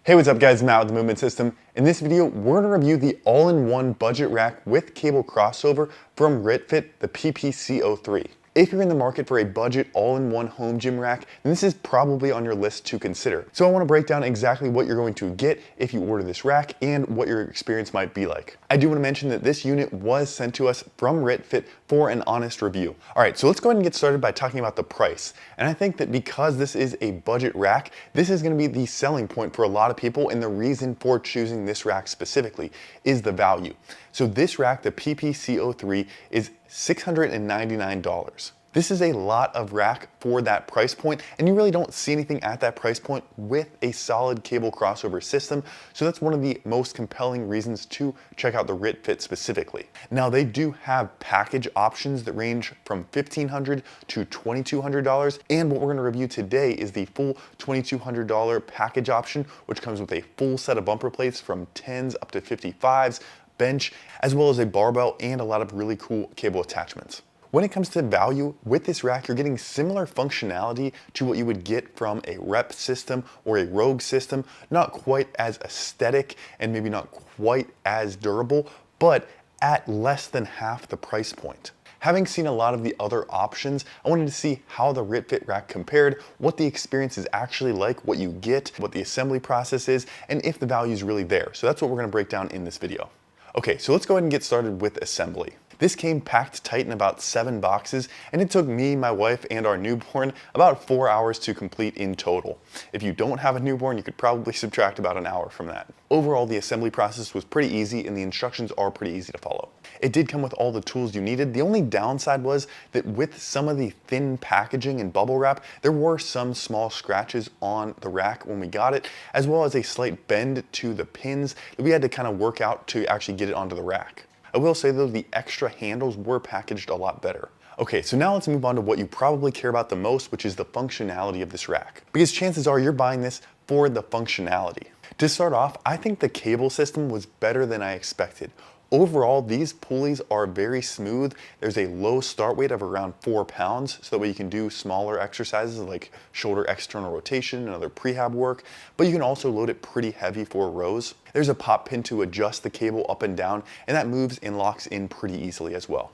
Hey, what's up guys, Matt with the Movement System. In this video, we're going to review the all-in-one budget rack with cable crossover from Ritfit, the PPC03. If you're in the market for a budget all-in-one home gym rack, then this is probably on your list to consider. So I want to break down exactly what you're going to get if you order this rack and what your experience might be like. I do want to mention that this unit was sent to us from Ritfit for an honest review. All right, so let's go ahead and get started by talking about the price. And I think that because this is a budget rack, this is going to be the selling point for a lot of people, and the reason for choosing this rack specifically is the value. So this rack, the PPC03, is $699. This is a lot of rack for that price point, and you really don't see anything at that price point with a solid cable crossover system. So that's one of the most compelling reasons to check out the Ritfit specifically. Now they do have package options that range from $1,500 to $2,200, and what we're going to review today is the full $2,200 package option, which comes with a full set of bumper plates from 10s up to 55s, bench, as well as a barbell and a lot of really cool cable attachments. When it comes to value, with this rack, you're getting similar functionality to what you would get from a Rep system or a Rogue system. Not quite as aesthetic and maybe not quite as durable, but at less than half the price point. Having seen a lot of the other options, I wanted to see how the Ritfit rack compared, what the experience is actually like, what you get, what the assembly process is, and if the value is really there. So that's what we're going to break down in this video. Okay, so let's go ahead and get started with assembly. This came packed tight in about 7 boxes, and it took me, my wife, and our newborn about 4 hours to complete in total. If you don't have a newborn, you could probably subtract about an hour from that. Overall, the assembly process was pretty easy, and the instructions are pretty easy to follow. It did come with all the tools you needed. The only downside was that with some of the thin packaging and bubble wrap, there were some small scratches on the rack when we got it, as well as a slight bend to the pins that we had to kind of work out to actually get it onto the rack. I will say though, the extra handles were packaged a lot better. Okay, so now let's move on to what you probably care about the most, which is the functionality of this rack. Because chances are you're buying this for the functionality. To start off, I think the cable system was better than I expected. Overall, these pulleys are very smooth. There's a low start weight of around 4 pounds, so that way you can do smaller exercises like shoulder external rotation and other prehab work, but you can also load it pretty heavy for rows. There's a pop pin to adjust the cable up and down, and that moves and locks in pretty easily as well.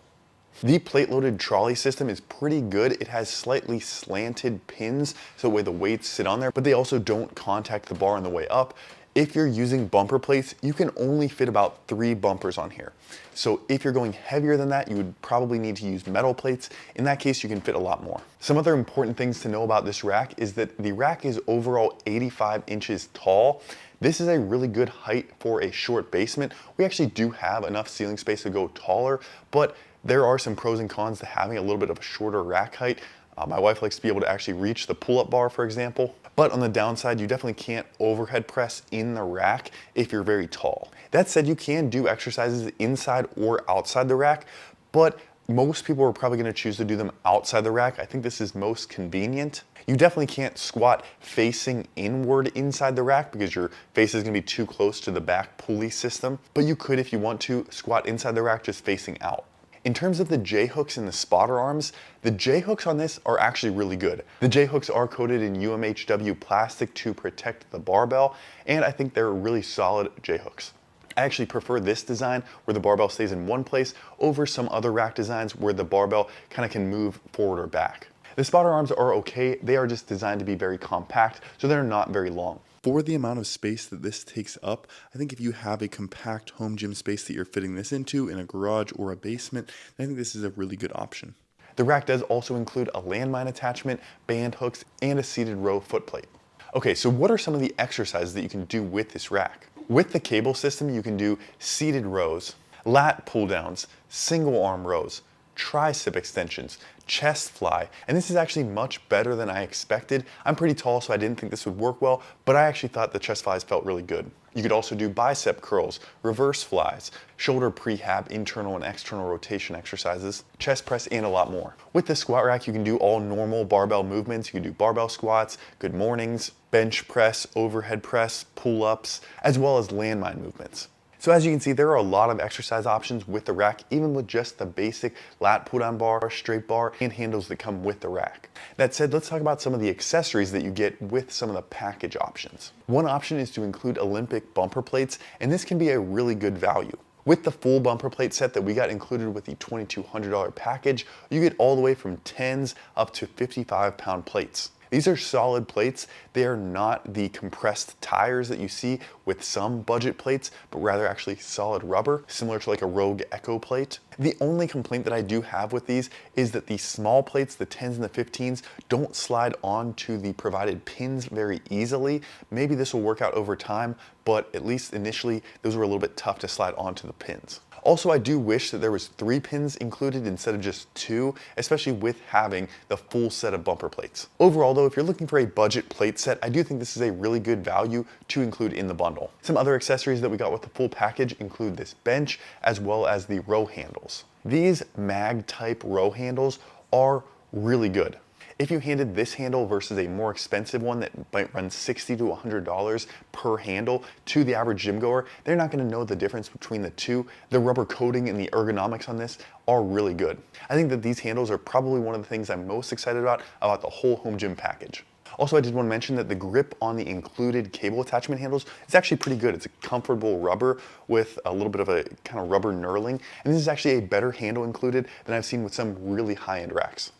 The plate-loaded trolley system is pretty good. It has slightly slanted pins, so the way the weights sit on there, but they also don't contact the bar on the way up. If you're using bumper plates, you can only fit about 3 bumpers on here. So if you're going heavier than that, you would probably need to use metal plates. In that case, you can fit a lot more. Some other important things to know about this rack is that the rack is overall 85 inches tall. This is a really good height for a short basement. We actually do have enough ceiling space to go taller, but there are some pros and cons to having a little bit of a shorter rack height. My wife likes to be able to actually reach the pull-up bar, for example. But on the downside, you definitely can't overhead press in the rack if you're very tall. That said, you can do exercises inside or outside the rack, but most people are probably going to choose to do them outside the rack. I think this is most convenient. You definitely can't squat facing inward inside the rack because your face is going to be too close to the back pulley system, but you could, if you want to, squat inside the rack just facing out. In terms of the J-hooks and the spotter arms, the J-hooks on this are actually really good. The J-hooks are coated in UMHW plastic to protect the barbell, and I think they're really solid J-hooks. I actually prefer this design where the barbell stays in one place over some other rack designs where the barbell kind of can move forward or back. The spotter arms are okay, they are just designed to be very compact, so they're not very long. For the amount of space that this takes up, I think if you have a compact home gym space that you're fitting this into in a garage or a basement, I think this is a really good option. The rack does also include a landmine attachment, band hooks, and a seated row footplate. Okay, so what are some of the exercises that you can do with this rack? With the cable system, you can do seated rows, lat pull downs, single arm rows, tricep extensions, chest fly, and this is actually much better than I expected. I'm pretty tall, so I didn't think this would work well, but I actually thought the chest flies felt really good. You could also do bicep curls, reverse flies, shoulder prehab, internal and external rotation exercises, chest press, and a lot more. With the squat rack, you can do all normal barbell movements. You can do barbell squats, good mornings, bench press, overhead press, pull-ups, as well as landmine movements. So as you can see, there are a lot of exercise options with the rack, even with just the basic lat pull-down bar, straight bar, and handles that come with the rack. That said, let's talk about some of the accessories that you get with some of the package options. One option is to include Olympic bumper plates, and this can be a really good value. With the full bumper plate set that we got included with the $2,200 package, you get all the way from 10s up to 55-pound plates. These are solid plates. They are not the compressed tires that you see with some budget plates, but rather actually solid rubber, similar to like a Rogue Echo plate. The only complaint that I do have with these is that the small plates, the 10s and the 15s, don't slide onto the provided pins very easily. Maybe this will work out over time, but at least initially, those were a little bit tough to slide onto the pins. Also, I do wish that there was 3 pins included instead of just 2, especially with having the full set of bumper plates. Overall though, if you're looking for a budget plate set, I do think this is a really good value to include in the bundle. Some other accessories that we got with the full package include this bench as well as the row handles. These mag type row handles are really good. If you handed this handle versus a more expensive one that might run $60 to $100 per handle to the average gym goer, they're not going to know the difference between the two. The rubber coating and the ergonomics on this are really good. I think that these handles are probably one of the things I'm most excited about the whole home gym package. Also, I did want to mention that the grip on the included cable attachment handles is actually pretty good. It's a comfortable rubber with a little bit of a kind of rubber knurling, and this is actually a better handle included than I've seen with some really high-end racks.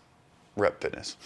Rep Fitness.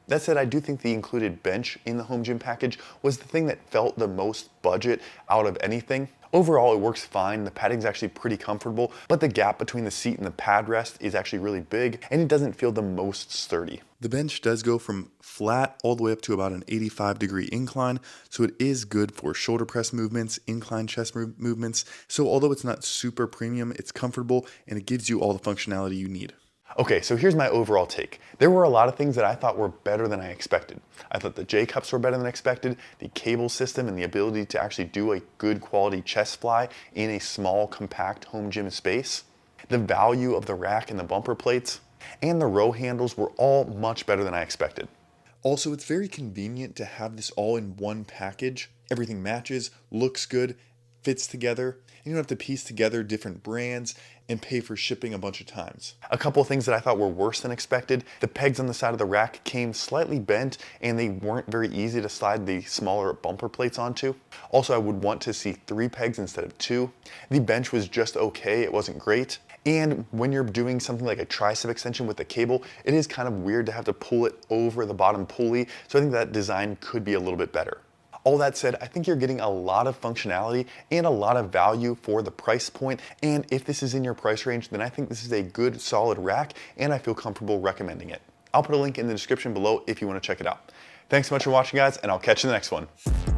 That said, I do think the included bench in the home gym package was the thing that felt the most budget out of anything. Overall, it works fine. The padding's actually pretty comfortable, but the gap between the seat and the pad rest is actually really big, and it doesn't feel the most sturdy. The bench does go from flat all the way up to about an 85-degree incline, so it is good for shoulder press movements, incline chest movements. So although it's not super premium, it's comfortable, and it gives you all the functionality you need. Okay, so here's my overall take. There were a lot of things that I thought were better than I expected. I thought the J-cups were better than expected, the cable system and the ability to actually do a good quality chest fly in a small, compact home gym space, the value of the rack and the bumper plates, and the row handles were all much better than I expected. Also, it's very convenient to have this all in one package. Everything matches, looks good, fits together. You don't have to piece together different brands and pay for shipping a bunch of times. A couple of things that I thought were worse than expected. The pegs on the side of the rack came slightly bent and they weren't very easy to slide the smaller bumper plates onto. Also, I would want to see 3 pegs instead of 2. The bench was just okay, it wasn't great. And when you're doing something like a tricep extension with the cable, it is kind of weird to have to pull it over the bottom pulley. So I think that design could be a little bit better. All that said, I think you're getting a lot of functionality and a lot of value for the price point. And if this is in your price range, then I think this is a good, solid rack, and I feel comfortable recommending it. I'll put a link in the description below if you want to check it out. Thanks so much for watching, guys, and I'll catch you in the next one.